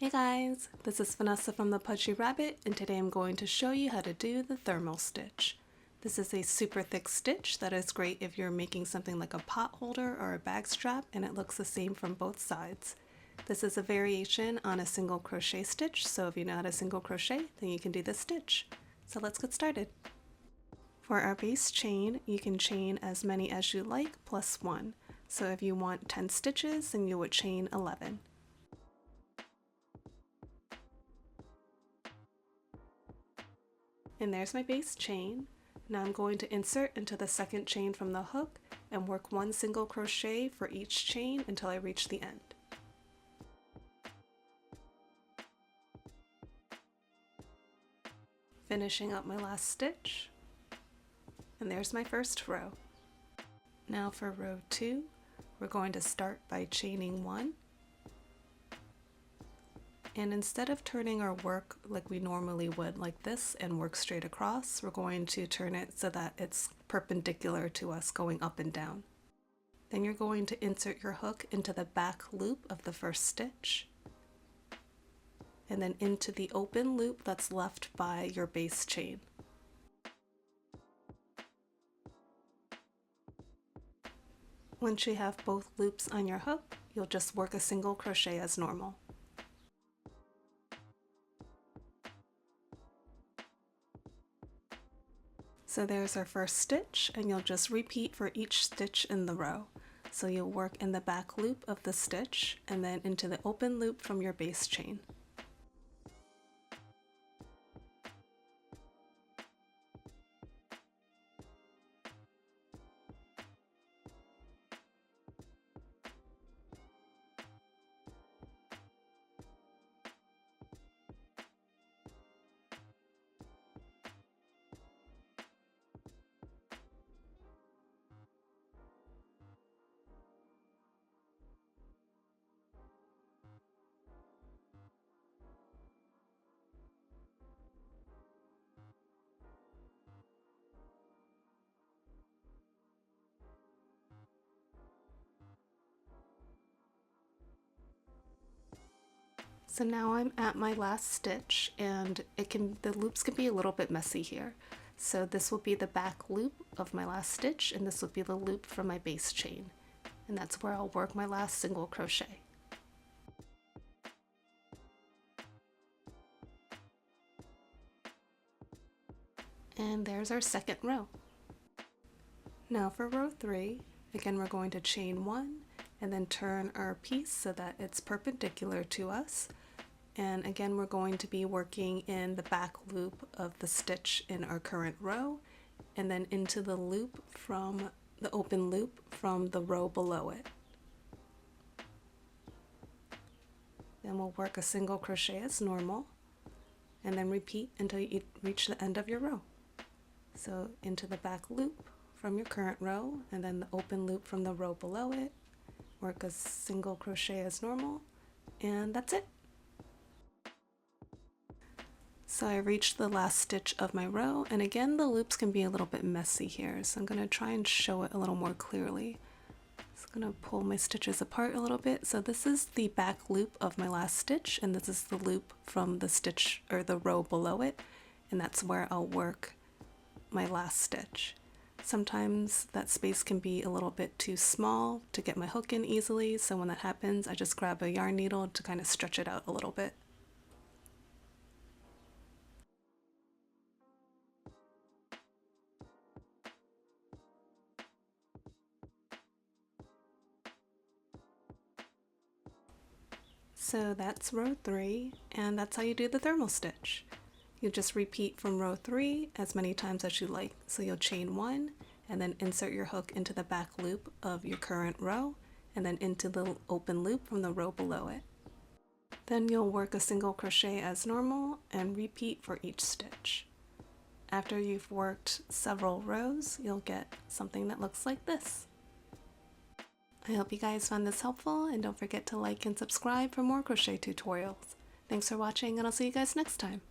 Hey guys, this is Vanessa from the Pudgy Rabbit, and today I'm going to show you how to do the thermal stitch. This is a super thick stitch that is great if you're making something like a pot holder or a bag strap, and it looks the same from both sides. This is a variation on a single crochet stitch, so if you know how to single crochet, then you can do this stitch. So let's get started. For our base chain, you can chain as many as you like plus 1. So if you want 10 stitches, then you would chain 11. And there's my base chain. Now I'm going to insert into the second chain from the hook and work one single crochet for each chain until I reach the end. Finishing up my last stitch. And there's my first row. Now for row 2, we're going to start by chaining 1. And instead of turning our work like we normally would, like this, and work straight across, we're going to turn it so that it's perpendicular to us going up and down. Then you're going to insert your hook into the back loop of the first stitch, and then into the open loop that's left by your base chain. Once you have both loops on your hook, you'll just work a single crochet as normal. So there's our first stitch, and you'll just repeat for each stitch in the row. So you'll work in the back loop of the stitch and then into the open loop from your base chain. So now I'm at my last stitch, and the loops can be a little bit messy here. So this will be the back loop of my last stitch, and this will be the loop from my base chain. And that's where I'll work my last single crochet. And there's our second row. Now for row 3, again we're going to chain 1 and then turn our piece so that it's perpendicular to us. And again, we're going to be working in the back loop of the stitch in our current row, and then into the loop from the open loop from the row below it. Then we'll work a single crochet as normal, and then repeat until you reach the end of your row. So into the back loop from your current row, and then the open loop from the row below it, work a single crochet as normal, and that's it. So I reached the last stitch of my row, and again the loops can be a little bit messy here, so I'm going to try and show it a little more clearly. So I'm going to pull my stitches apart a little bit. So this is the back loop of my last stitch, and this is the loop from the stitch or the row below it, and that's where I'll work my last stitch. Sometimes that space can be a little bit too small to get my hook in easily, so when that happens I just grab a yarn needle to kind of stretch it out a little bit. So that's row 3, and that's how you do the thermal stitch. You just repeat from row 3 as many times as you like. So you'll chain 1 and then insert your hook into the back loop of your current row and then into the open loop from the row below it. Then you'll work a single crochet as normal and repeat for each stitch. After you've worked several rows, you'll get something that looks like this. I hope you guys found this helpful, and don't forget to like and subscribe for more crochet tutorials. Thanks for watching, and I'll see you guys next time.